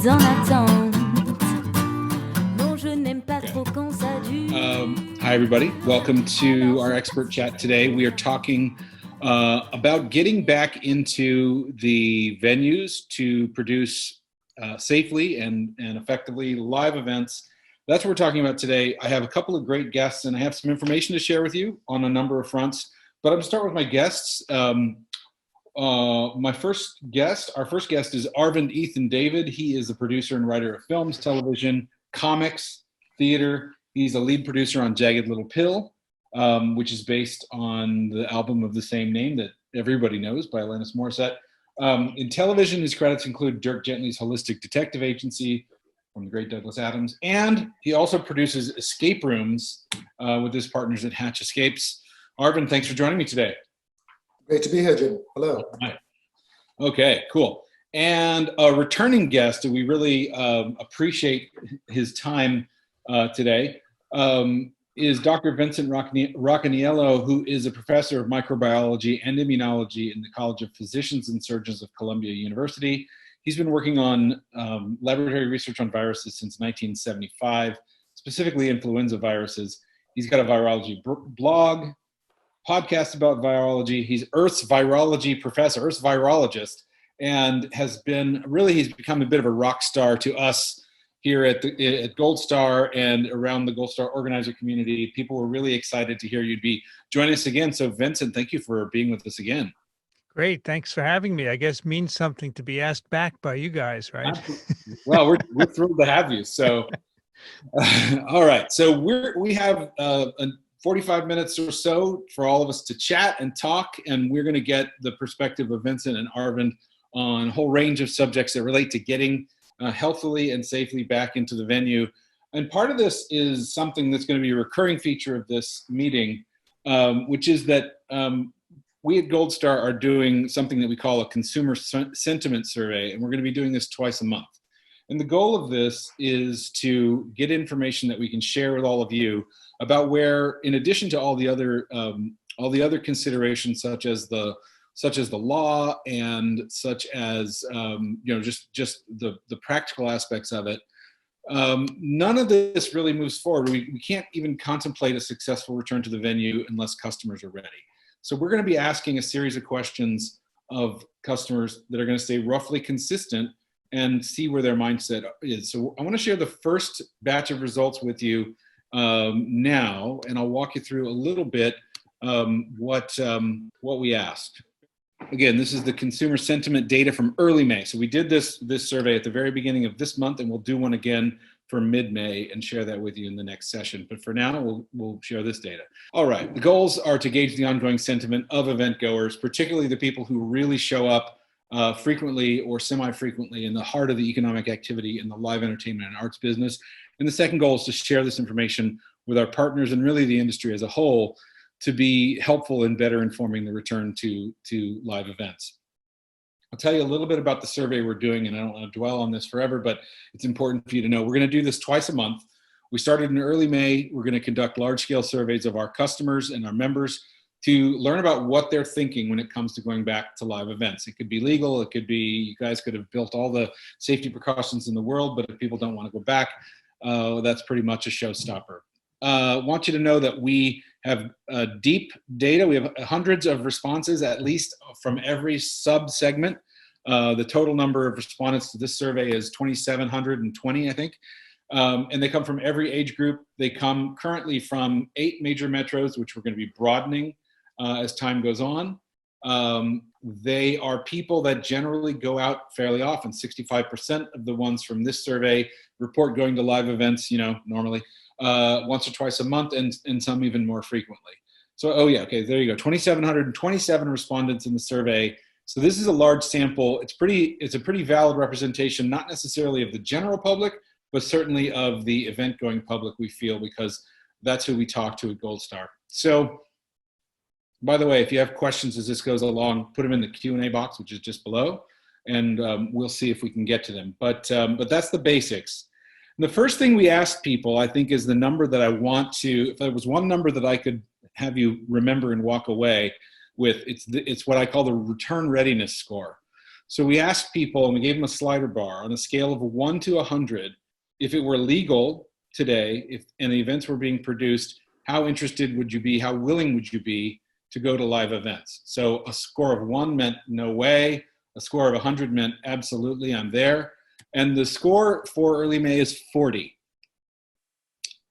en attente. Non, je n'aime pas trop quand ça dure. Hi, everybody. Welcome to our expert chat today. We are talking about getting back into the venues to produce safely and effectively live events. That's what we're talking about today. I have a couple of great guests, and I have some information to share with you on a number of fronts. But I'm going to start with my guests. Our first guest is Arvind Ethan David. He is a producer and writer of films, television, comics, theater. He's a lead producer on Jagged Little Pill, which is based on the album of the same name that everybody knows by Alanis Morissette. In television, his credits include Dirk Gently's Holistic Detective Agency from the great Douglas Adams. And he also produces escape rooms with his partners at Hatch Escapes. Arvind, thanks for joining me today. Great to be here, Jim. Hello. Hi. Okay, cool. And a returning guest, we really appreciate his time today, is Dr. Vincent Racaniello, who is a professor of microbiology and immunology in the College of Physicians and Surgeons of Columbia University. He's been working on laboratory research on viruses since 1975, specifically influenza viruses. He's got a virology blog, podcast about virology. He's Earth's virology professor, Earth's virologist, and he's become a bit of a rock star to us here at Gold Star and around the Gold Star organizer community. People were really excited to hear you'd be joining us again. So Vincent, thank you for being with us again. Great. Thanks for having me. I guess means something to be asked back by you guys, right? Absolutely. Well, we're thrilled to have you. So, all right. So we have 45 minutes or so for all of us to chat and talk, and we're going to get the perspective of Vincent and Arvind on a whole range of subjects that relate to getting healthily and safely back into the venue. And part of this is something that's going to be a recurring feature of this meeting, which is that we at Gold Star are doing something that we call a consumer sentiment survey, and we're going to be doing this twice a month. And the goal of this is to get information that we can share with all of you about where, in addition to all the other considerations, such as the law and such as just the practical aspects of it, none of this really moves forward. We can't even contemplate a successful return to the venue unless customers are ready. So we're going to be asking a series of questions of customers that are going to stay roughly consistent and see where their mindset is. So I want to share the first batch of results with you now, and I'll walk you through a little bit what we asked. Again, this is the consumer sentiment data from early May. So we did this survey at the very beginning of this month, and we'll do one again for mid-May and share that with you in the next session. But for now, we'll share this data. All right, the goals are to gauge the ongoing sentiment of event goers, particularly the people who really show up frequently or semi-frequently in the heart of the economic activity in the live entertainment and arts business. And the second goal is to share this information with our partners and really the industry as a whole to be helpful in better informing the return to live events. I'll tell you a little bit about the survey we're doing, and I don't want to dwell on this forever, but it's important for you to know. We're going to do this twice a month. We started in early May. We're going to conduct large-scale surveys of our customers and our members to learn about what they're thinking when it comes to going back to live events. It could be legal. It could be you guys could have built all the safety precautions in the world, but if people don't want to go back, that's pretty much a showstopper. I want you to know that we have deep data. We have hundreds of responses, at least from every sub-segment. The total number of respondents to this survey is 2,720, I think. And they come from every age group. They come currently from 8 major metros, which we're going to be broadening as time goes on. They are people that generally go out fairly often. 65% of the ones from this survey report going to live events, normally once or twice a month, and some even more frequently. So, there you go. 2,727 respondents in the survey. So this is a large sample. It's a pretty valid representation, not necessarily of the general public, but certainly of the event-going public, we feel, because that's who we talk to at Gold Star. So, by the way, if you have questions as this goes along, put them in the Q&A box, which is just below, and we'll see if we can get to them. But that's the basics. And the first thing we asked people, I think, is the number that I want to, if there was one number that I could have you remember and walk away with, it's what I call the return readiness score. So we asked people, and we gave them a slider bar on a scale of 1 to 100. If it were legal today, and the events were being produced, how interested would you be? How willing would you be to go to live events? So a score of 1 meant no way. A score of 100 meant absolutely, I'm there. And the score for early May is 40.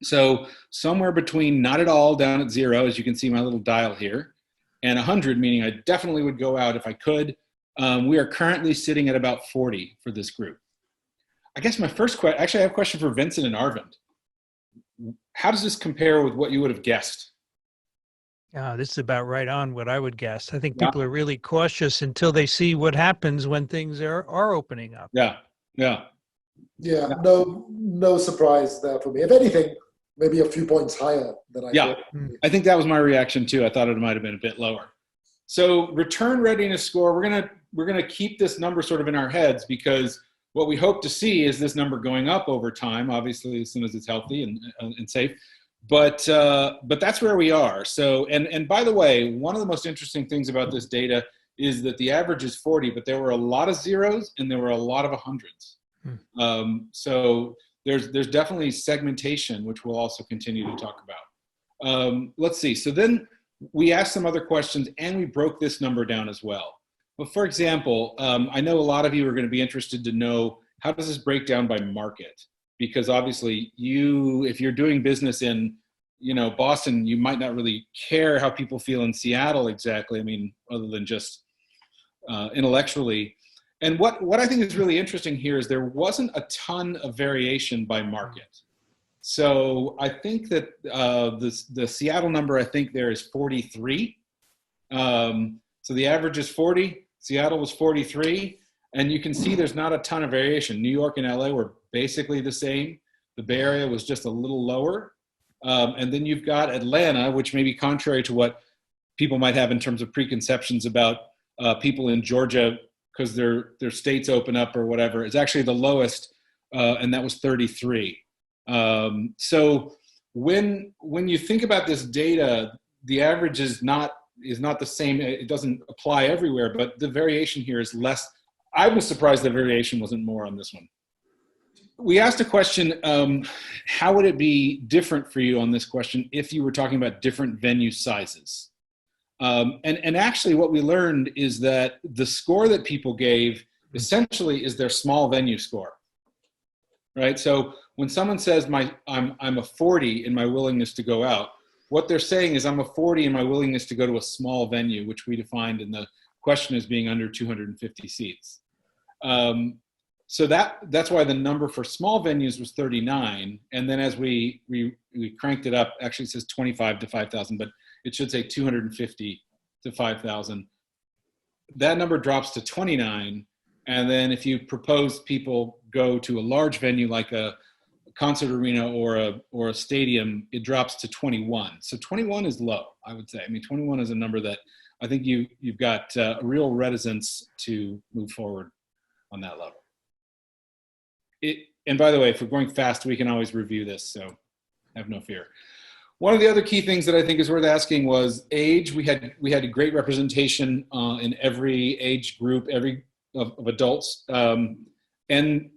So somewhere between not at all down at 0, as you can see my little dial here, and 100, meaning I definitely would go out if I could. We are currently sitting at about 40 for this group. I guess my first question, actually I have a question for Vincent and Arvind. How does this compare with what you would have guessed? This is about right on what I would guess. I think Yeah. people are really cautious until they see what happens when things are opening up. Yeah, yeah. Yeah, no surprise there for me. If anything, maybe a few points higher than I thought. I think that was my reaction too. I thought it might have been a bit lower. So return readiness score, we're gonna keep this number sort of in our heads, because what we hope to see is this number going up over time, obviously as soon as it's healthy and safe. But that's where we are. So, and by the way, one of the most interesting things about this data is that the average is 40, but there were a lot of zeros and there were a lot of 100s. So there's definitely segmentation, which we'll also continue to talk about. Let's see. So then we asked some other questions and we broke this number down as well. Well, for example, I know a lot of you are going to be interested to know, how does this break down by market? Because obviously if you're doing business in, Boston, you might not really care how people feel in Seattle exactly. I mean, other than just intellectually. And what I think is really interesting here is there wasn't a ton of variation by market. So I think that the Seattle number, I think there is 43. So the average is 40. Seattle was 43. And you can see there's not a ton of variation. New York and LA were basically the same. The Bay Area was just a little lower. And then you've got Atlanta, which may be contrary to what people might have in terms of preconceptions about people in Georgia, because their states open up or whatever, is actually the lowest, and that was 33. So when you think about this data, the average is not the same. It doesn't apply everywhere, but the variation here is less. I was surprised the variation wasn't more on this one. We asked a question, how would it be different for you on this question if you were talking about different venue sizes? And actually what we learned is that the score that people gave essentially is their small venue score, right? So when someone says I'm a 40 in my willingness to go out, what they're saying is I'm a 40 in my willingness to go to a small venue, which we defined in the question as being under 250 seats. So that's why the number for small venues was 39. And then as we cranked it up, actually it says 25 to 5,000, but it should say 250 to 5,000. That number drops to 29. And then if you propose people go to a large venue like a concert arena or a stadium, it drops to 21. So 21 is low, I would say. I mean, 21 is a number that I think you've got a real reticence to move forward on that level. And by the way, if we're going fast, we can always review this, so have no fear. One of the other key things that I think is worth asking was age. We had a great representation in every age group, of adults. And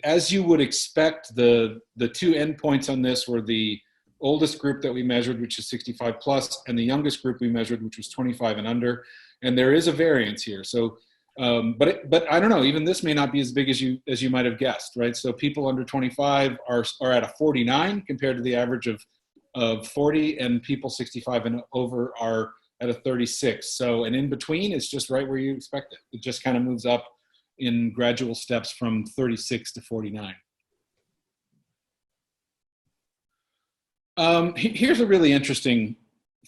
as you would expect, the two endpoints on this were the oldest group that we measured, which is 65 plus, and the youngest group we measured, which was 25 and under. And there is a variance here. So, but I don't know, even this may not be as big as you might have guessed, right? So people under 25 are at a 49 compared to the average of 40, and people 65 and over are at a 36. So, and in between, it's just right where you expect it. It just kind of moves up in gradual steps from 36 to 49. Here's a really interesting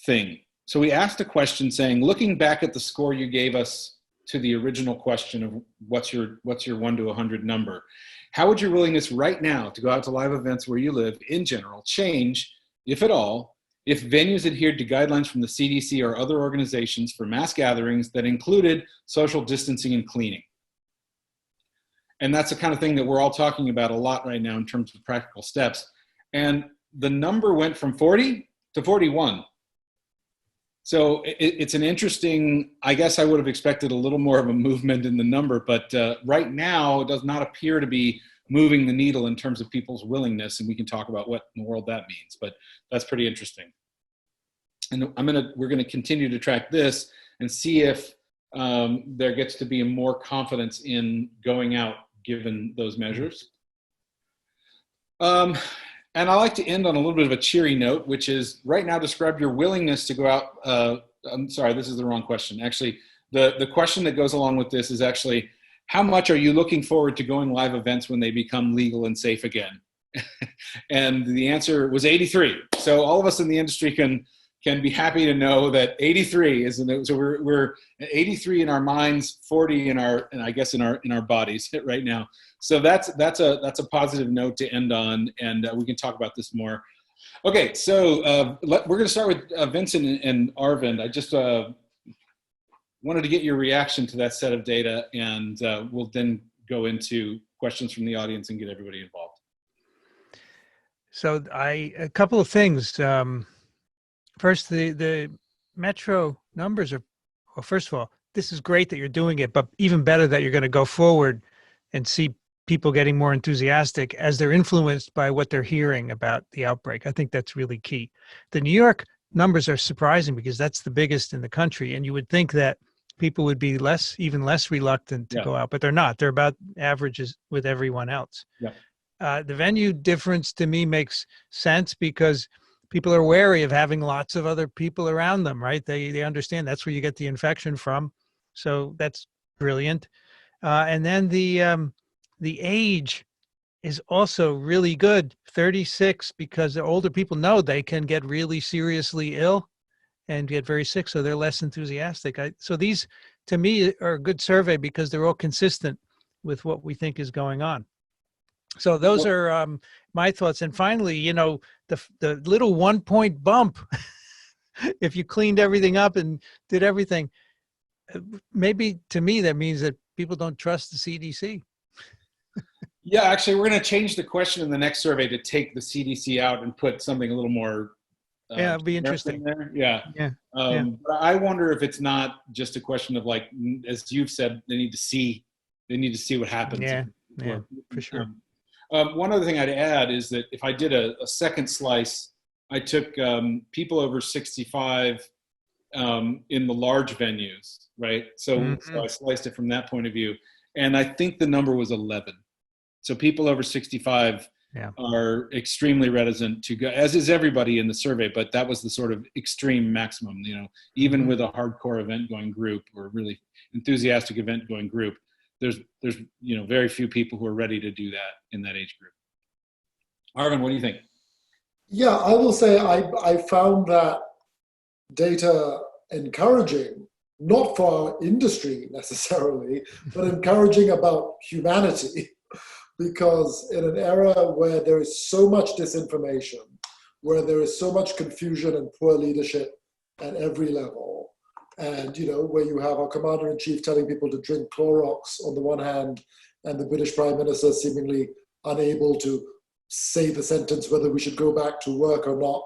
thing. So we asked a question saying, looking back at the score you gave us to the original question of what's your 1 to 100 number, how would your willingness right now to go out to live events where you live in general change, if at all, if venues adhered to guidelines from the CDC or other organizations for mass gatherings that included social distancing and cleaning? And that's the kind of thing that we're all talking about a lot right now in terms of practical steps. And the number went from 40 to 41. So it's an interesting, I guess I would have expected a little more of a movement in the number, but right now it does not appear to be moving the needle in terms of people's willingness, and we can talk about what in the world that means, but that's pretty interesting. And we're gonna continue to track this and see if there gets to be more confidence in going out given those measures. And I like to end on a little bit of a cheery note, which is right now describe your willingness to go out. I'm sorry, this is the wrong question. Actually, the question that goes along with this is actually, how much are you looking forward to going live events when they become legal and safe again? And the answer was 83. So all of us in the industry can be happy to know that 83 is, so we're 83 in our minds, 40 in our, and I guess in our bodies right now. So that's a positive note to end on, and we can talk about this more. Okay, so we're going to start with Vincent and Arvind. I just wanted to get your reaction to that set of data, and we'll then go into questions from the audience and get everybody involved. So a couple of things. First, the metro numbers are, well, first of all, this is great that you're doing it, but even better that you're going to go forward and see people getting more enthusiastic as they're influenced by what they're hearing about the outbreak. I think that's really key. The New York numbers are surprising because that's the biggest in the country, and you would think that people would be even less reluctant to go out, but they're not. They're about averages with everyone else. Yeah. The venue difference to me makes sense because people are wary of having lots of other people around them, right? They understand that's where you get the infection from. So that's brilliant. And then the age is also really good, 36, because the older people know they can get really seriously ill and get very sick, so they're less enthusiastic. So these, to me, are a good survey because they're all consistent with what we think is going on. So those are my thoughts. And finally, the little 1 point bump, if you cleaned everything up and did everything, maybe to me that means that people don't trust the CDC. Yeah, actually, we're going to change the question in the next survey to take the CDC out and put something a little more. Yeah, it'd be interesting. There. Yeah. But I wonder if it's not just a question of, like, as you've said, they need to see what happens. Yeah, for sure. One other thing I'd add is that if I did a second slice, I took people over 65 in the large venues, right? So I sliced it from that point of view, and I think the number was 11. So people over 65 are extremely reticent to go, as is everybody in the survey, but that was the sort of extreme maximum, even with a hardcore event going group or really enthusiastic event going group, there's very few people who are ready to do that in that age group. Arvind, what do you think? Yeah, I will say I found that data encouraging, not for our industry necessarily, but encouraging about humanity. Because in an era where there is so much disinformation, where there is so much confusion and poor leadership at every level, and where you have our commander-in-chief telling people to drink Clorox on the one hand, and the British Prime Minister seemingly unable to say the sentence whether we should go back to work or not.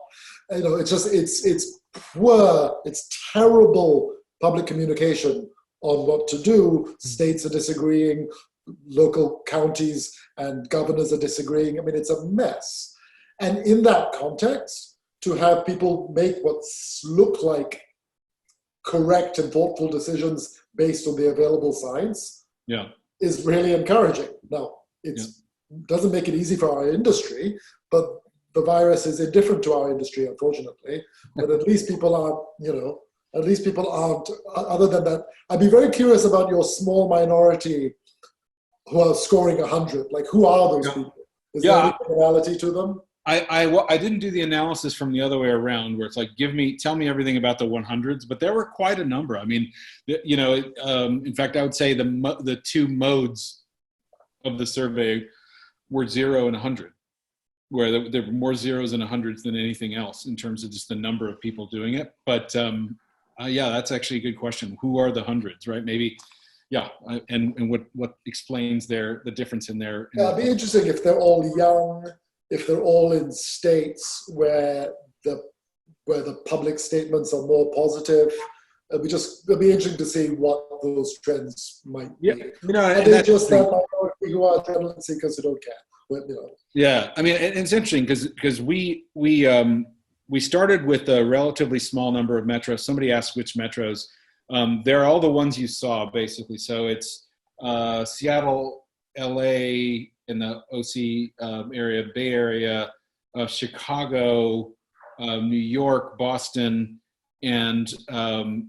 It's poor, it's terrible public communication on what to do. States are disagreeing, local counties and governors are disagreeing. I mean, it's a mess. And in that context, to have people make what look like correct and thoughtful decisions based on the available science is really encouraging. Now, it doesn't make it easy for our industry, but the virus is indifferent to our industry, unfortunately. But at least people aren't, other than that, I'd be very curious about your small minority who are scoring 100. Like, who are those people? Is there any reality to them? I didn't do the analysis from the other way around, where it's like, tell me everything about the 100s, but there were quite a number. I mean, in fact, I would say the two modes of the survey were 0 and 100, where there were more zeros and 100s than anything else in terms of just the number of people doing it. But that's actually a good question. Who are the hundreds, right? Maybe. Yeah, and what explains the difference in their. It'd be interesting if they're all young, if they're all in states where the where the public statements are more positive. It'll be interesting to see what those trends might Yeah, be. and They that's just that minority who are adrenaline seekers who don't care. Yeah, I mean, it's interesting because we started with a relatively small number of metros. Somebody asked which metros. They're all the ones you saw, basically. So it's Seattle, LA, in the OC area, Bay Area, Chicago, New York, Boston, and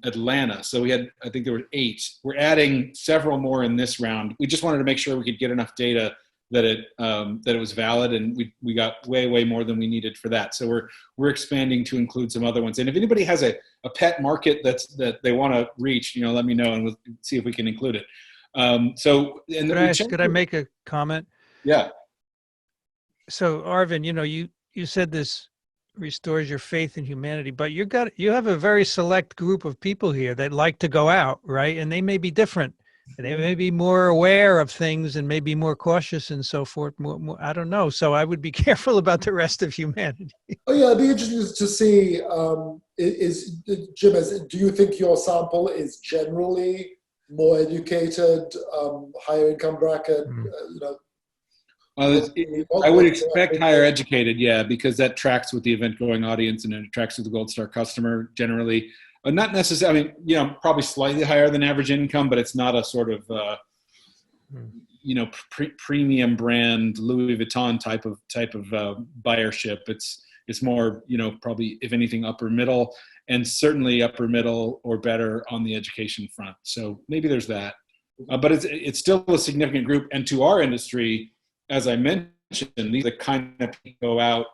Atlanta. So I think there were 8. We're adding several more in this round. We just wanted to make sure we could get enough data that it was valid, and we got way more than we needed for that. So we're expanding to include some other ones. And if anybody has a pet market that they want to reach, let me know, and we'll see if we can include it. Could I make a comment? Yeah. So Arvind, you said this restores your faith in humanity, but you have a very select group of people here that like to go out, right? And they may be different. And they may be more aware of things and maybe more cautious and so forth. More, I don't know. So I would be careful about the rest of humanity. Oh yeah, it'd be interesting to see. Jim, do you think your sample is generally more educated, higher income bracket? I would expect higher educated, yeah, because that tracks with the event going audience and it tracks with the Gold Star customer generally. Not necessarily, probably slightly higher than average income, but it's not a sort of, premium brand Louis Vuitton type of buyership. It's more, probably, if anything, upper middle, and certainly upper middle or better on the education front. So maybe there's that, but it's still a significant group. And to our industry, as I mentioned, these are the kind of people go out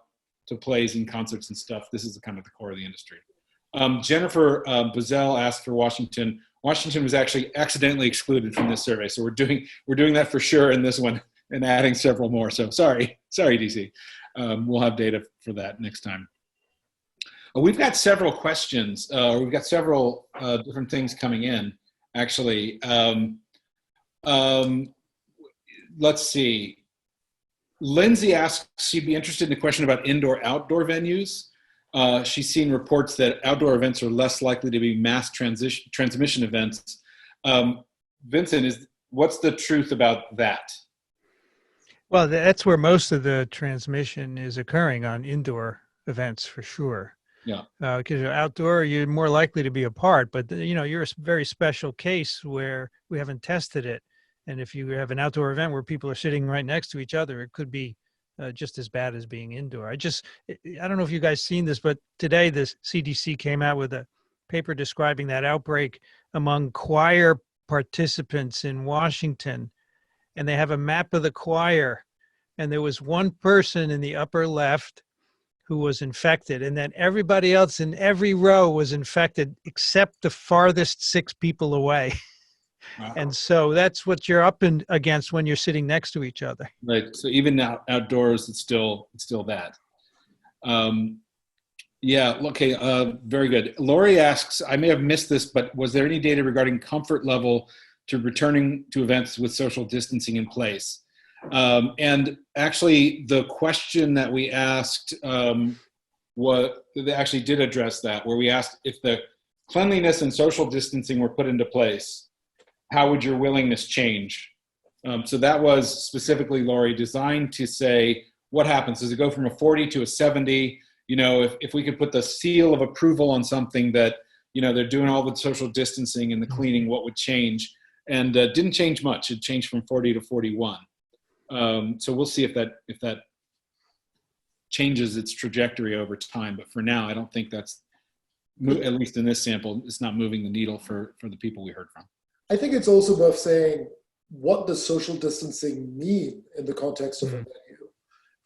to plays and concerts and stuff. This is kind of the core of the industry. Jennifer Bazell asked for Washington. Washington was actually accidentally excluded from this survey, so we're doing that for sure in this one and adding several more. So sorry, DC. We'll have data for that next time. We've got several questions. We've got several different things coming in. Actually, let's see. Lindsay asks she'd be interested in a question about indoor-outdoor venues. She's seen reports that outdoor events are less likely to be mass transmission events. Vincent, what's the truth about that? Well, that's where most of the transmission is occurring, on indoor events for sure. Yeah. Because outdoor, you're more likely to be apart, but you're a very special case where we haven't tested it. And if you have an outdoor event where people are sitting right next to each other, it could be just as bad as being indoor. I don't know if you guys seen this, but today the CDC came out with a paper describing that outbreak among choir participants in Washington. And they have a map of the choir. And there was one person in the upper left who was infected. And then everybody else in every row was infected except the farthest 6 people away. Wow. And so that's what you're up against when you're sitting next to each other. Right. So even now outdoors, it's still that. Yeah. Okay. Very good. Lori asks, I may have missed this, but was there any data regarding comfort level to returning to events with social distancing in place? And actually, the question that we asked, they actually did address that, where we asked if the cleanliness and social distancing were put into place, how would your willingness change? So that was specifically, Lori, designed to say, what happens? Does it go from a 40 to a 70? If we could put the seal of approval on something that, they're doing all the social distancing and the cleaning, what would change? And didn't change much. It changed from 40 to 41. So we'll see if that changes its trajectory over time. But for now, I don't think that's, at least in this sample, it's not moving the needle for the people we heard from. I think it's also worth saying, what does social distancing mean in the context of a venue?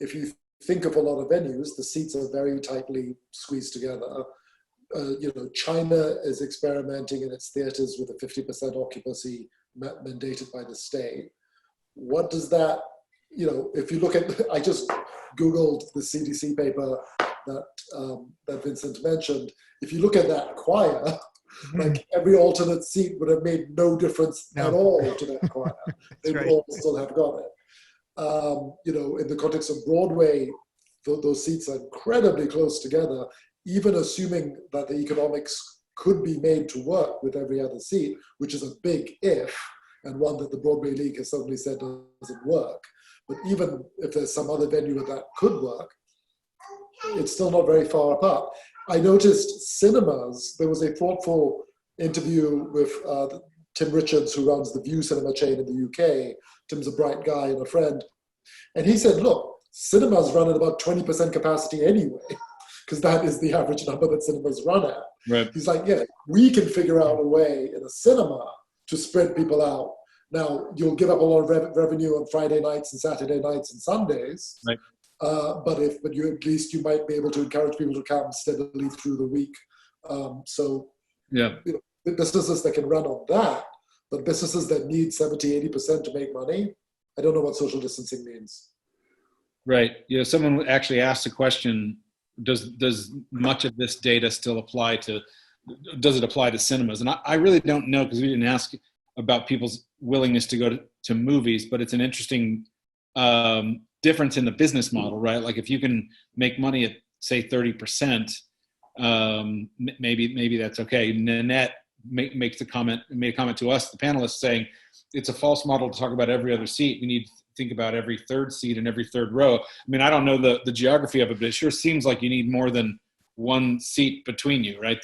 If you think of a lot of venues, the seats are very tightly squeezed together. China is experimenting in its theaters with a 50% occupancy mandated by the state. What does that, if you look at, I just Googled the CDC paper that Vincent mentioned. If you look at that choir, like every alternate seat would have made no difference at all to that choir. They would all still have got it. In the context of Broadway, those seats are incredibly close together. even assuming that the economics could be made to work with every other seat, which is a big if, and one that the Broadway League has suddenly said doesn't work. But even if there's some other venue that could work, it's still not very far apart. I noticed cinemas, there was a thoughtful interview with Tim Richards, who runs the View cinema chain in the UK. Tim's a bright guy and a friend. And he said, look, cinemas run at about 20% capacity anyway, because that is the average number that cinemas run at. Right. He's like, yeah, we can figure out a way in a cinema to spread people out. Now, you'll give up a lot of revenue on Friday nights and Saturday nights and Sundays. Right. But you at least you might be able to encourage people to come steadily through the week. Yeah. Businesses that can run on that, but businesses that need 70, 80% to make money, I don't know what social distancing means. Right. Someone actually asked the question, does much of this data still apply to cinemas? And I really don't know, because we didn't ask about people's willingness to go to movies, but it's an interesting difference in the business model, right? Like if you can make money at say 30%, maybe that's okay. Nanette made a comment to us, the panelists, saying it's a false model to talk about every other seat. We need to think about every third seat and every third row. I mean, I don't know the geography of it, but it sure seems like you need more than one seat between you, right?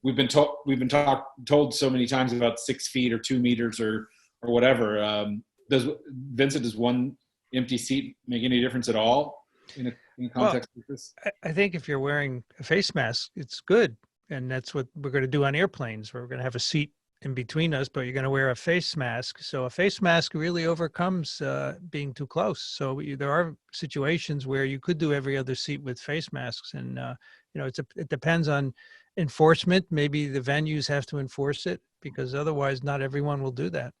We've been told so many times about 6 feet or 2 meters or whatever. Does one empty seat make any difference at all in a context like this? I think if you're wearing a face mask, it's good. And that's what we're going to do on airplanes. We're going to have a seat in between us, but you're going to wear a face mask. So a face mask really overcomes being too close. So there are situations where you could do every other seat with face masks. And, it depends on enforcement. Maybe the venues have to enforce it, because otherwise not everyone will do that.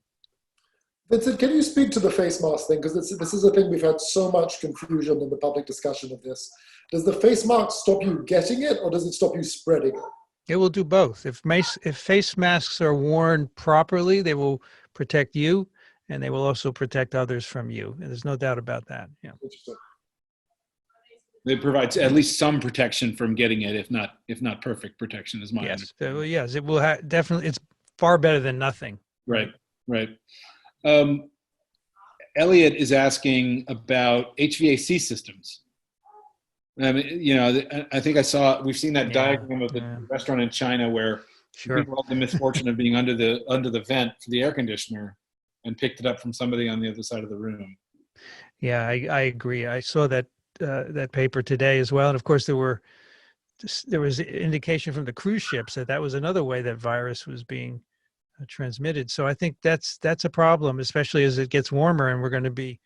Vincent, can you speak to the face mask thing? Because this is a thing we've had so much confusion in the public discussion of this. Does the face mask stop you getting it, or does it stop you spreading it? It will do both. If face masks are worn properly, they will protect you, and they will also protect others from you. And there's no doubt about that. Yeah. Interesting. They provide at least some protection from getting it, if not perfect protection, is my understanding. Yes, it will definitely. It's far better than nothing. Right. Elliot is asking about HVAC systems. I mean, I think we've seen that diagram of the restaurant in China where people had the misfortune of being under the vent for the air conditioner and picked it up from somebody on the other side of the room. Yeah, I agree. I saw that paper today as well, and of course there was indication from the cruise ships that was another way that virus was being transmitted. So I think that's a problem, especially as it gets warmer and we're going to be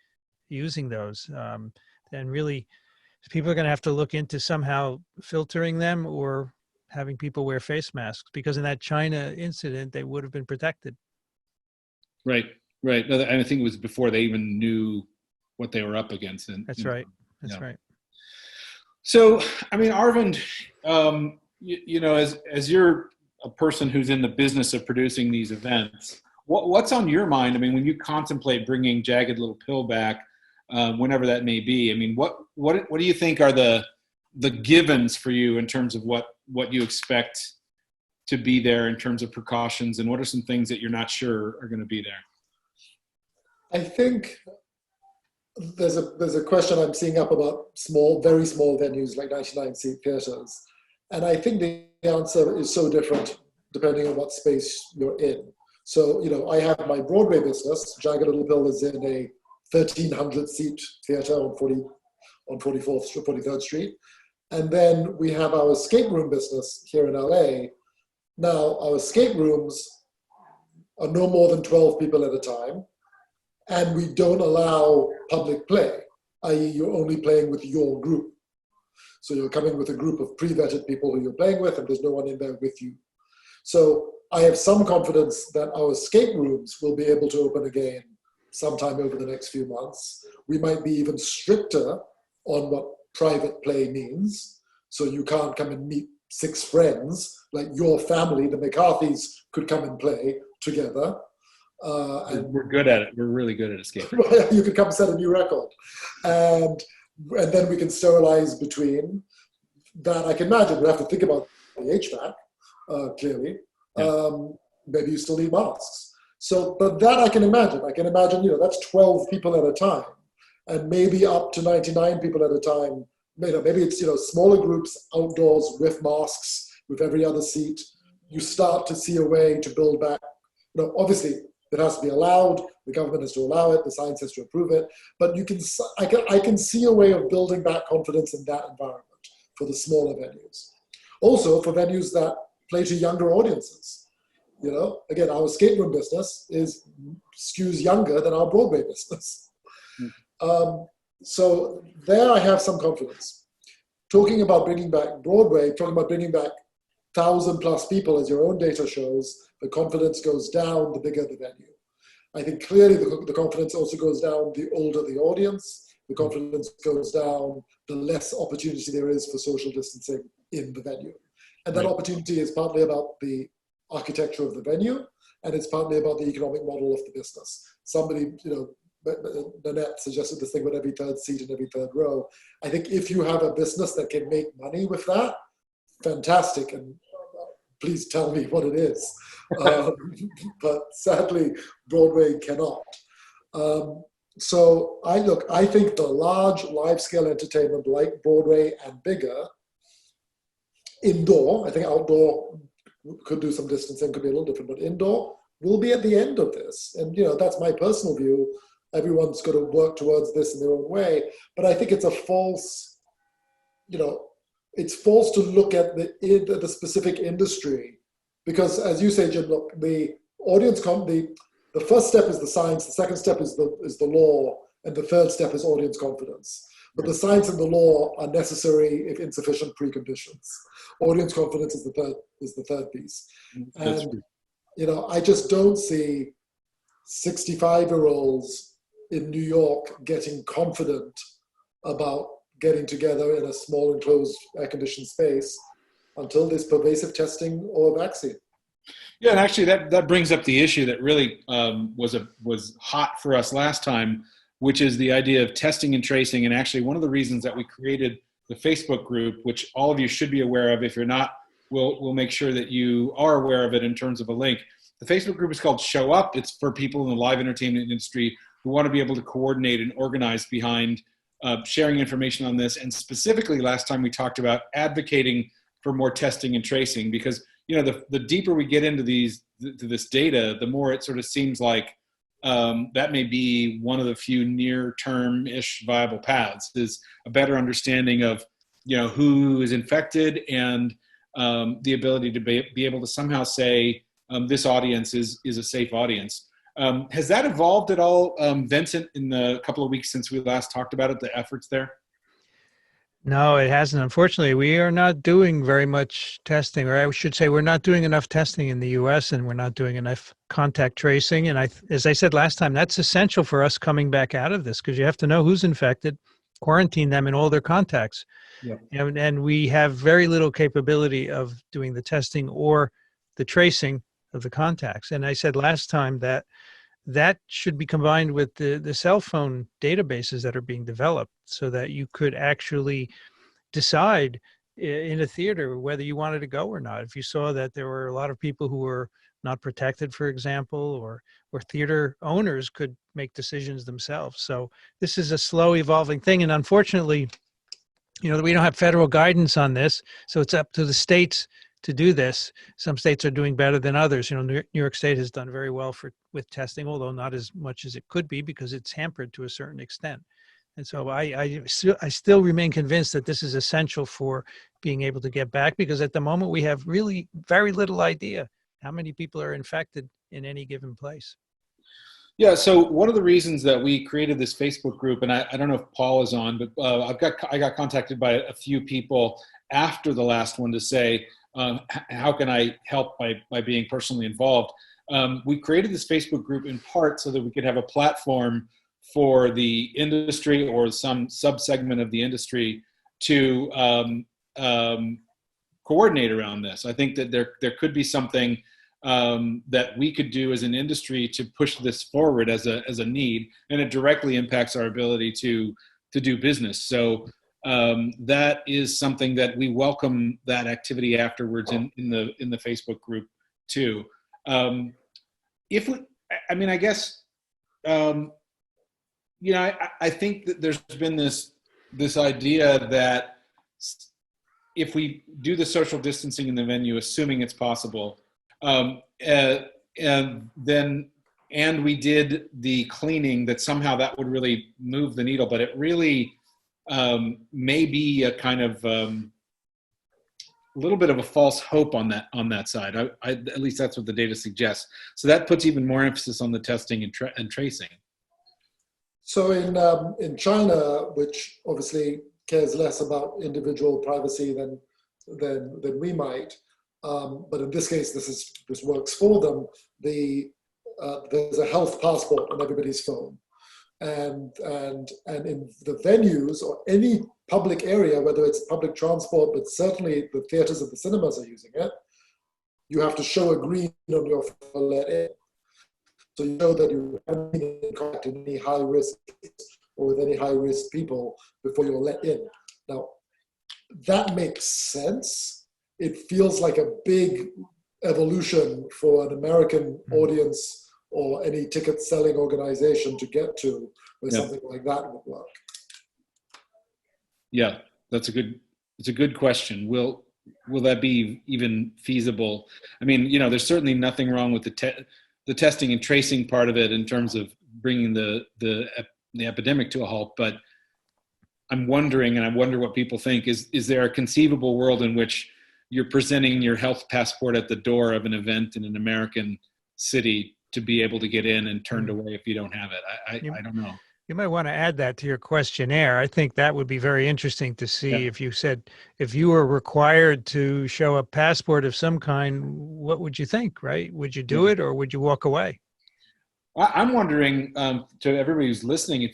using those. And really, people are going to have to look into somehow filtering them or having people wear face masks, because in that China incident, they would have been protected. Right. And I think it was before they even knew what they were up against. And That's right. Right. So, I mean, Arvind, as you're a person who's in the business of producing these events, what's on your mind? I mean, when you contemplate bringing Jagged Little Pill back, whenever that may be, I mean, what do you think are the givens for you in terms of what you expect to be there in terms of precautions, and what are some things that you're not sure are going to be there? I think there's a question I'm seeing up about very small venues like 99-seat theaters. And I think the answer is so different depending on what space you're in. So, I have my Broadway business. Jagged Little Pill is in a 1,300-seat theater on 43rd Street. And then we have our escape room business here in LA. Now, our escape rooms are no more than 12 people at a time. And we don't allow public play, i.e. you're only playing with your group. So you're coming with a group of pre-vetted people who you're playing with, and there's no one in there with you. So I have some confidence that our escape rooms will be able to open again sometime over the next few months. We might be even stricter on what private play means. So you can't come and meet 6 friends, like your family, the McCarthys, could come and play together. And we're good at it. We're really good at escape. You could come set a new record. And then we can sterilize between. that I can imagine. We have to think about the HVAC, clearly. Maybe you still need masks. So, but that I can imagine. I can imagine, that's 12 people at a time, and maybe up to 99 people at a time. Maybe it's, smaller groups outdoors with masks, with every other seat. You start to see a way to build back. Obviously it has to be allowed. The government has to allow it. The science has to approve it. But I can see a way of building back confidence in that environment for the smaller venues. Also for venues that play to younger audiences. Again, our skate room business skews younger than our Broadway business. So there I have some confidence. Talking about bringing back Broadway, talking about bringing back 1,000+ people, as your own data shows, the confidence goes down the bigger the venue. I think clearly the confidence also goes down the older the audience. The confidence goes down the less opportunity there is for social distancing in the venue. And that opportunity is partly about the architecture of the venue, and it's partly about the economic model of the business. Somebody, Nanette suggested this thing about every third seat and every third row. I think if you have a business that can make money with that, fantastic, and please tell me what it is. But sadly, Broadway cannot. So I think the large live-scale entertainment like Broadway and bigger, indoor, I think outdoor could do some distancing, could be a little different, but indoor will be at the end of this. And that's my personal view. Everyone's got to work towards this in their own way. But I think it's a false, it's false to look at the specific industry, because as you say, Jim, look, the audience, the first step is the science, the second step is the law, and the third step is audience confidence. But the science and the law are necessary if insufficient preconditions. Audience confidence is the third piece. And I just don't see 65-year-olds in New York getting confident about getting together in a small enclosed air-conditioned space until there's pervasive testing or a vaccine. Yeah, and actually that brings up the issue that really was hot for us last time, which is the idea of testing and tracing. And actually one of the reasons that we created the Facebook group, which all of you should be aware of. If you're not, we'll make sure that you are aware of it in terms of a link. The Facebook group is called Show Up. It's for people in the live entertainment industry who want to be able to coordinate and organize behind sharing information on this. And specifically last time we talked about advocating for more testing and tracing, because the deeper we get into this data, the more it sort of seems like that may be one of the few near-term-ish viable paths, is a better understanding of who is infected and the ability to be able to somehow say this audience is a safe audience. Has that evolved at all, Vincent, in the couple of weeks since we last talked about it, the efforts there? No, it hasn't. Unfortunately, we are not doing very much testing, or I should say we're not doing enough testing in the U.S. and we're not doing enough contact tracing. And as I said last time, that's essential for us coming back out of this, because you have to know who's infected, quarantine them and all their contacts. Yeah. And we have very little capability of doing the testing or the tracing of the contacts. And I said last time that should be combined with the cell phone databases that are being developed, so that you could actually decide in a theater whether you wanted to go or not. If you saw that there were a lot of people who were not protected, for example, or theater owners could make decisions themselves. So this is a slow evolving thing. And unfortunately, we don't have federal guidance on this. So it's up to the states to do this. Some states are doing better than others. New York State has done very well with testing, although not as much as it could be, because it's hampered to a certain extent. And so I still remain convinced that this is essential for being able to get back, because at the moment we have really very little idea how many people are infected in any given place. Yeah, so one of the reasons that we created this Facebook group, and I don't know if Paul is on, but I got contacted by a few people after the last one to say, how can I help by being personally involved? We created this Facebook group in part so that we could have a platform for the industry or some subsegment of the industry to coordinate around this. I think that there could be something that we could do as an industry to push this forward as a need, and it directly impacts our ability to do business. So that is something that we welcome that activity afterwards in the Facebook group too. If we, I mean, I guess, you know, I think that there's been this idea that if we do the social distancing in the venue, assuming it's possible, and we did the cleaning, that somehow that would really move the needle. But it really may be a kind of little bit of a false hope on that side. At least that's what the data suggests. So that puts even more emphasis on the testing and tracing. So in China, which obviously cares less about individual privacy than we might, but in this case, this works for them. There's a health passport on everybody's phone, and in the venues or any public area, whether it's public transport, but certainly the theaters and the cinemas are using it, you have to show a green on your phone to let in. So you know that you haven't been in contact with any high risk or with any high risk people before you're let in. Now, that makes sense. It feels like a big evolution for an American audience or any ticket selling organization to get to, where something like that would work. Yeah, it's a good question. Will that be even feasible? I mean, you know, there's certainly nothing wrong with the testing and tracing part of it in terms of bringing the epidemic to a halt. But I'm wondering, and I wonder what people think, is there a conceivable world in which you're presenting your health passport at the door of an event in an American city to be able to get in and turned away if you don't have it? I don't know. You might want to add that to your questionnaire. I think that would be very interesting to see. If you said, if you were required to show a passport of some kind, what would you think, right? Would you do it or would you walk away? I'm wondering, to everybody who's listening,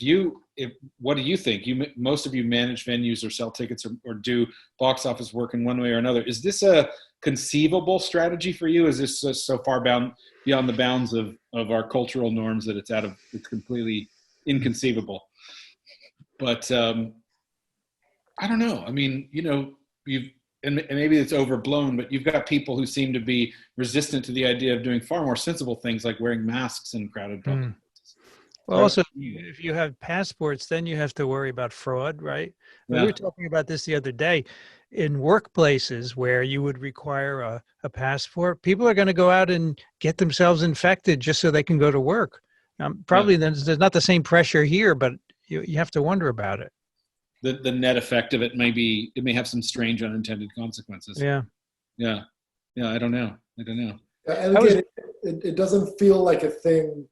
what do you think? Most of you manage venues or sell tickets or do box office work in one way or another. Is this a conceivable strategy for you? Is this so far beyond the bounds of our cultural norms that it's completely inconceivable? But I don't know. I mean, you know, and maybe it's overblown, but you've got people who seem to be resistant to the idea of doing far more sensible things like wearing masks in crowded public places. Well, also, if you have passports, then you have to worry about fraud, right? We were talking about this the other day. In workplaces where you would require a passport, people are going to go out and get themselves infected just so they can go to work. Probably there's not the same pressure here, but you have to wonder about it. The net effect of it may have some strange unintended consequences. Yeah. I don't know. And again, it doesn't feel like a thing.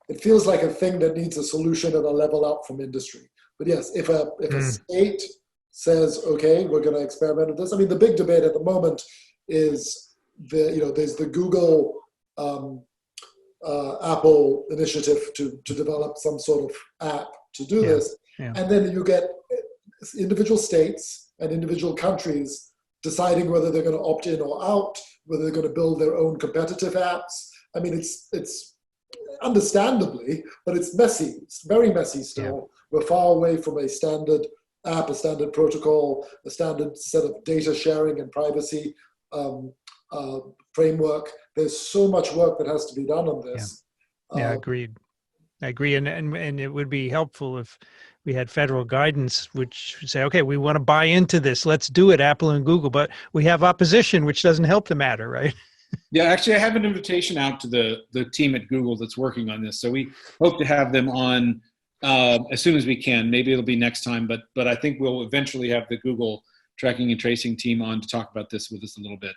It feels like a thing that needs a solution and a level up from industry. But yes, if a state says, okay, we're going to experiment with this. I mean, the big debate at the moment is there's the Google Apple initiative to develop some sort of app to do this. Yeah. And then you get individual states and individual countries deciding whether they're going to opt in or out, whether they're going to build their own competitive apps. I mean, it's understandably, but it's messy. It's very messy still. Yeah. We're far away from a standard app, a standard protocol, a standard set of data sharing and privacy framework. There's so much work that has to be done on this. Agreed. I agree. And it would be helpful if we had federal guidance, which would say, okay, we want to buy into this. Let's do it, Apple and Google. But we have opposition, which doesn't help the matter, right? Yeah, actually, I have an invitation out to the team at Google that's working on this. So we hope to have them on as soon as we can. Maybe it'll be next time, but I think we'll eventually have the Google tracking and tracing team on to talk about this with us a little bit.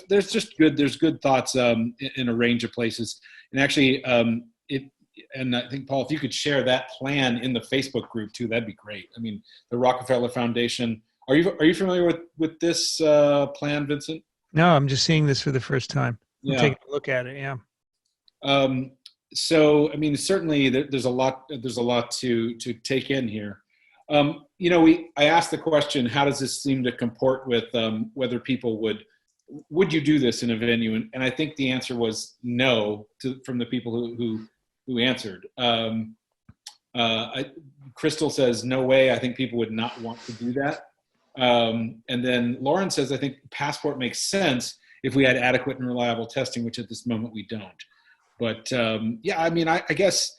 There's good thoughts in a range of places. And actually, and I think, Paul, if you could share that plan in the Facebook group too, that'd be great. I mean, the Rockefeller Foundation. Are you familiar with this plan, Vincent? No, I'm just seeing this for the first time. I'm taking a look at it. Yeah. So, I mean, certainly there's a lot to take in here. I asked the question, how does this seem to comport with whether people would you do this in a venue? And I think the answer was no from the people who answered. Crystal says, no way. I think people would not want to do that. And then Lauren says, I think passport makes sense if we had adequate and reliable testing, which at this moment we don't. But yeah, I mean, I guess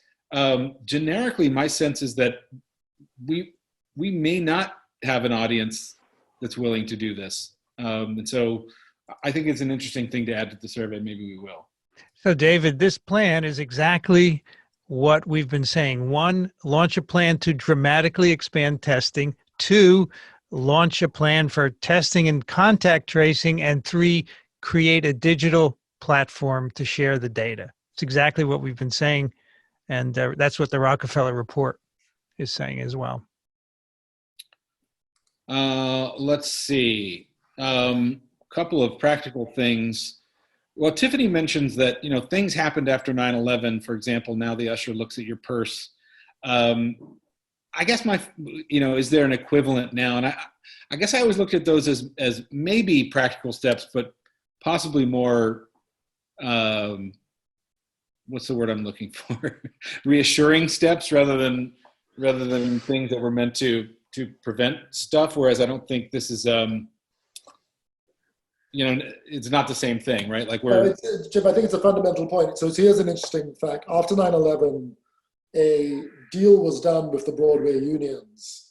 generically, my sense is that we may not have an audience that's willing to do this. And so I think it's an interesting thing to add to the survey. Maybe we will. So, David, this plan is exactly what we've been saying. One, launch a plan to dramatically expand testing. Two, launch a plan for testing and contact tracing. And three, create a digital platform to share the data. It's exactly what we've been saying. And that's what the Rockefeller report is saying as well. Let's see. Couple of practical things. Well, Tiffany mentions that, you know, things happened after 9/11. For example, now the usher looks at your purse. I guess is there an equivalent now? And I guess I always looked at those as maybe practical steps, but possibly more, what's the word I'm looking for? Reassuring steps rather than things that were meant to prevent stuff. Whereas I don't think this is, it's not the same thing, right? Like Jim, I think it's a fundamental point. So here's an interesting fact. After 9/11, a deal was done with the Broadway unions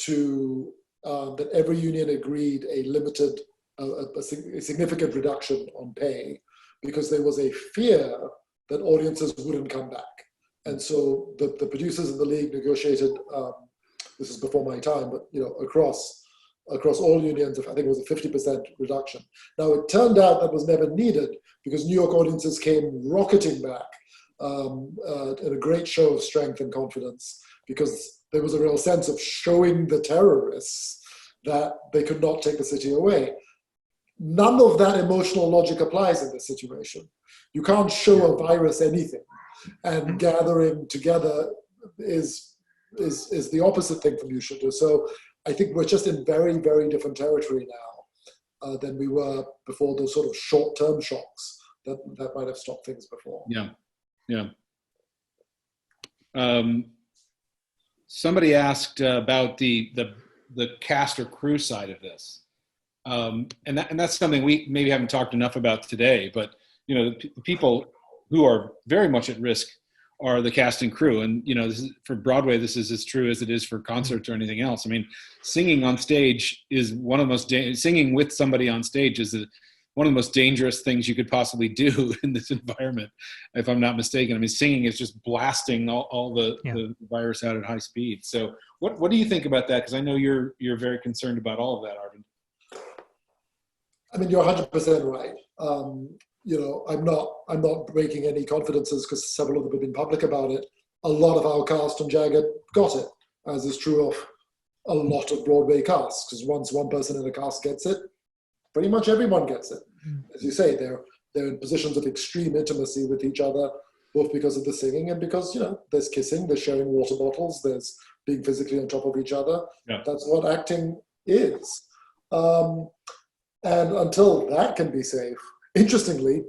that every union agreed a limited, a significant reduction on pay, because there was a fear that audiences wouldn't come back. And so the producers in the league negotiated, this is before my time, but across all unions, I think it was a 50% reduction. Now, it turned out that was never needed because New York audiences came rocketing back in a great show of strength and confidence, because there was a real sense of showing the terrorists that they could not take the city away. None of that emotional logic applies in this situation. You can't show a virus anything, and gathering together is the opposite thing from you should do. So I think we're just in very, very different territory now than we were before those sort of short-term shocks that might have stopped things before. Yeah. Somebody asked about the cast or crew side of this, and that's something we maybe haven't talked enough about today. But the people who are very much at risk are the cast and crew. And, for Broadway, this is as true as it is for concerts or anything else. I mean, singing on stage is one of the most, singing with somebody on stage is one of the most dangerous things you could possibly do in this environment, if I'm not mistaken. I mean, singing is just blasting all the virus out at high speed. So what do you think about that? Because I know you're very concerned about all of that, Arvind. I mean, you're 100% right. I'm not breaking any confidences because several of them have been public about it. A lot of our cast and Jagged got it, as is true of a lot of Broadway casts, because once one person in a cast gets it, pretty much everyone gets it. As you say, they're in positions of extreme intimacy with each other, both because of the singing and because, there's kissing, there's sharing water bottles, there's being physically on top of each other. Yeah. That's what acting is. And until that can be safe, interestingly,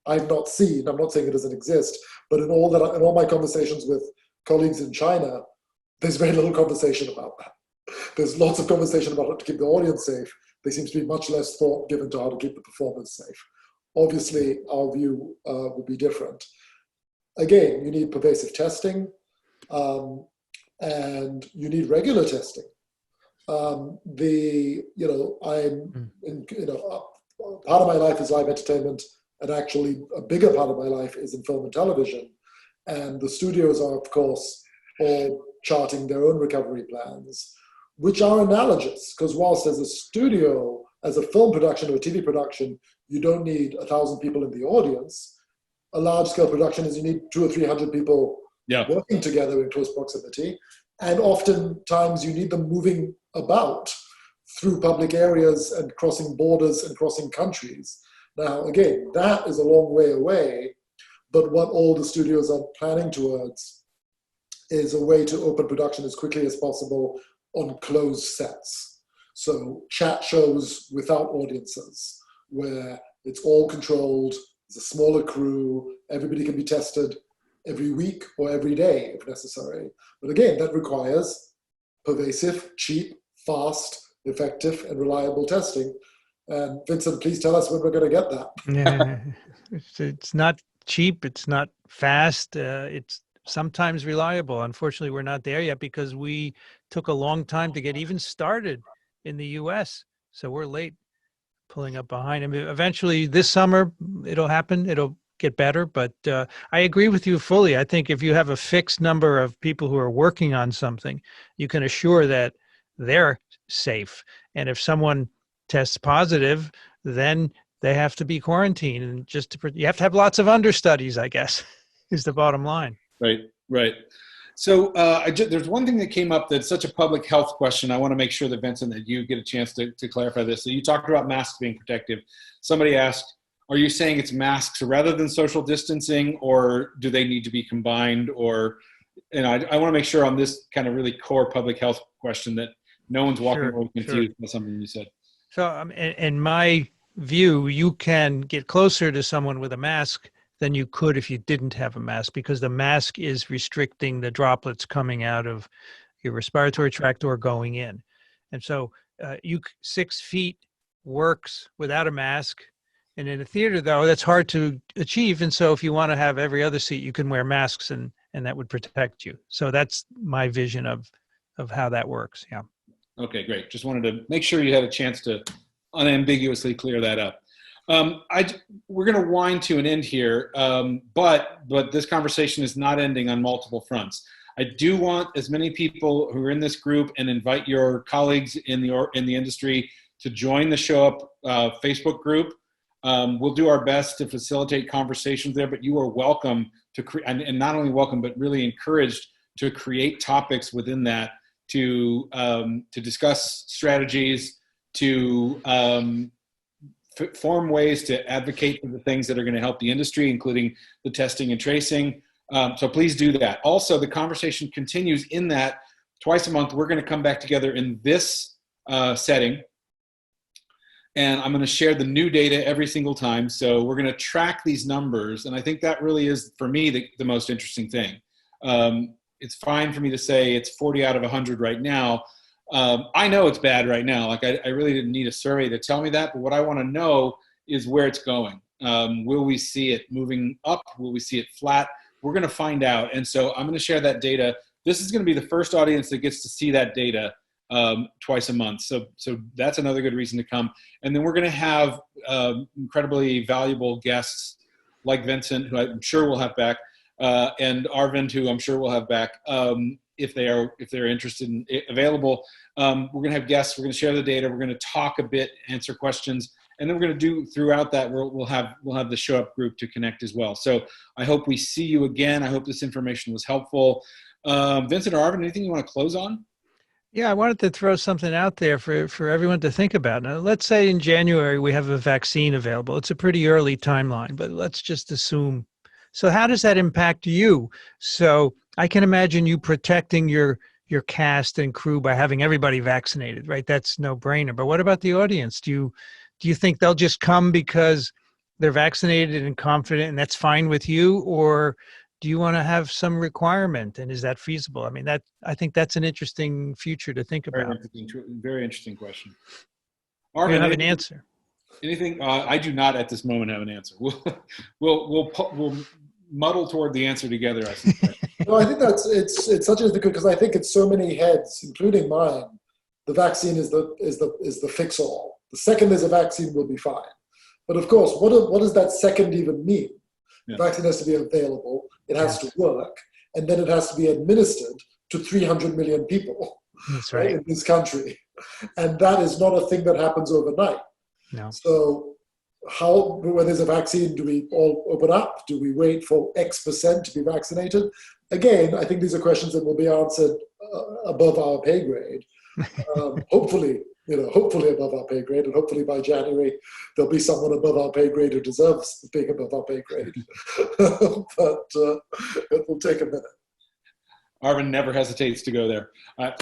I'm not saying it doesn't exist, but in all my conversations with colleagues in China, there's very little conversation about that. There's lots of conversation about how to keep the audience safe. There seems to be much less thought given to how to keep the performers safe. Obviously, our view would be different. Again, you need pervasive testing, and you need regular testing. Part of my life is live entertainment, and actually a bigger part of my life is in film and television. And the studios are, of course, all charting their own recovery plans, which are analogous, because whilst as a studio, as a film production or a TV production, you don't need 1,000 people in the audience. A large-scale production is you need 200 or 300 people working together in close proximity. And oftentimes you need them moving about through public areas and crossing borders and crossing countries. Now, again, that is a long way away, but what all the studios are planning towards is a way to open production as quickly as possible on closed sets. So chat shows without audiences, where it's all controlled, there's a smaller crew, everybody can be tested every week or every day if necessary. But again, that requires pervasive, cheap, fast, effective, and reliable testing. And Vincent, please tell us when we're going to get that. Yeah, it's not cheap. It's not fast. It's sometimes reliable. Unfortunately, we're not there yet because we took a long time to get even started in the U.S. So we're late pulling up behind him. Eventually, this summer, it'll happen. It'll get better. But I agree with you fully. I think if you have a fixed number of people who are working on something, you can assure that they're safe. And if someone tests positive, then they have to be quarantined. And you have to have lots of understudies, I guess, is the bottom line. Right, right. So there's one thing that came up that's such a public health question. I want to make sure that, Vincent, that you get a chance to clarify this. So you talked about masks being protective. Somebody asked, are you saying it's masks rather than social distancing, or do they need to be combined? Or, I want to make sure on this kind of really core public health question that no one's walking away confused by something you said. So in my view, you can get closer to someone with a mask than you could if you didn't have a mask, because the mask is restricting the droplets coming out of your respiratory tract or going in. And so 6 feet works without a mask. And in a theater, though, that's hard to achieve. And so if you want to have every other seat, you can wear masks and that would protect you. So that's my vision of how that works. Yeah. Okay, great. Just wanted to make sure you had a chance to unambiguously clear that up. We're going to wind to an end here, but this conversation is not ending on multiple fronts. I do want as many people who are in this group, and invite your colleagues in the industry to join the Show Up Facebook group. We'll do our best to facilitate conversations there, but you are welcome to and not only welcome, but really encouraged to create topics within that to discuss strategies, to form ways to advocate for the things that are going to help the industry, including the testing and tracing. So please do that. Also, the conversation continues in that twice a month, we're going to come back together in this setting. And I'm going to share the new data every single time. So we're going to track these numbers. And I think that really is, for me, the most interesting thing. It's fine for me to say it's 40 out of 100 right now. I know it's bad right now. Like I really didn't need a survey to tell me that. But what I want to know is where it's going. Will we see it moving up? Will we see it flat? We're going to find out. And so I'm going to share that data. This is going to be the first audience that gets to see that data twice a month. So that's another good reason to come. And then we're going to have incredibly valuable guests like Vincent, who I'm sure we'll have back, and Arvind, who I'm sure we'll have back if they're interested and available. We're going to have guests. We're going to share the data. We're going to talk a bit, answer questions, and then we're going to do throughout that. We'll have the Show Up group to connect as well. So I hope we see you again. I hope this information was helpful. Vincent or Arvind, anything you want to close on? Yeah, I wanted to throw something out there for everyone to think about. Now, let's say in January we have a vaccine available. It's a pretty early timeline, but let's just assume. So how does that impact you? So I can imagine you protecting your cast and crew by having everybody vaccinated, right? That's no brainer. But what about the audience? Do you think they'll just come because they're vaccinated and confident and that's fine with you? Or do you want to have some requirement, and is that feasible? I mean, I think that's an interesting future to think about. Very interesting question. Arvind, you have an answer? Anything? I do not at this moment have an answer. We'll muddle toward the answer together, I suspect. No, I think it's such a because I think it's so many heads, including mine. The vaccine is the fix all. The second there's a vaccine, we'll be fine. But of course, what does that second even mean? Yeah. The vaccine has to be available, it has to work, and then it has to be administered to 300 million people. That's right. In this country. And that is not a thing that happens overnight. No. So when there's a vaccine, do we all open up? Do we wait for X% to be vaccinated? Again, I think these are questions that will be answered above our pay grade. Hopefully above our pay grade, and hopefully by January there'll be someone above our pay grade who deserves being above our pay grade. But it will take a minute. Arvind never hesitates to go there,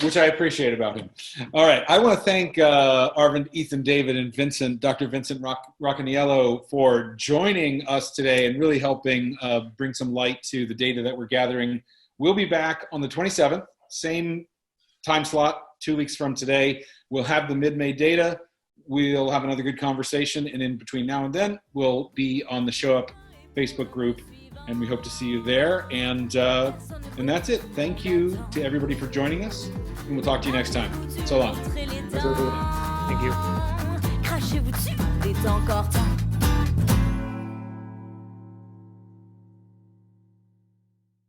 which I appreciate about him. All right. I want to thank Arvind, Ethan, David, and Vincent, Dr. Vincent Racaniello, for joining us today and really helping bring some light to the data that we're gathering. We'll be back on the 27th, same time slot, 2 weeks from today. We'll have the mid-May data. We'll have another good conversation. And in between now and then, we'll be on the Show Up Facebook group. And we hope to see you there. And that's it. Thank you to everybody for joining us. And we'll talk to you next time. So long. Thank you. Crachez-vous dessus, il est encore temps.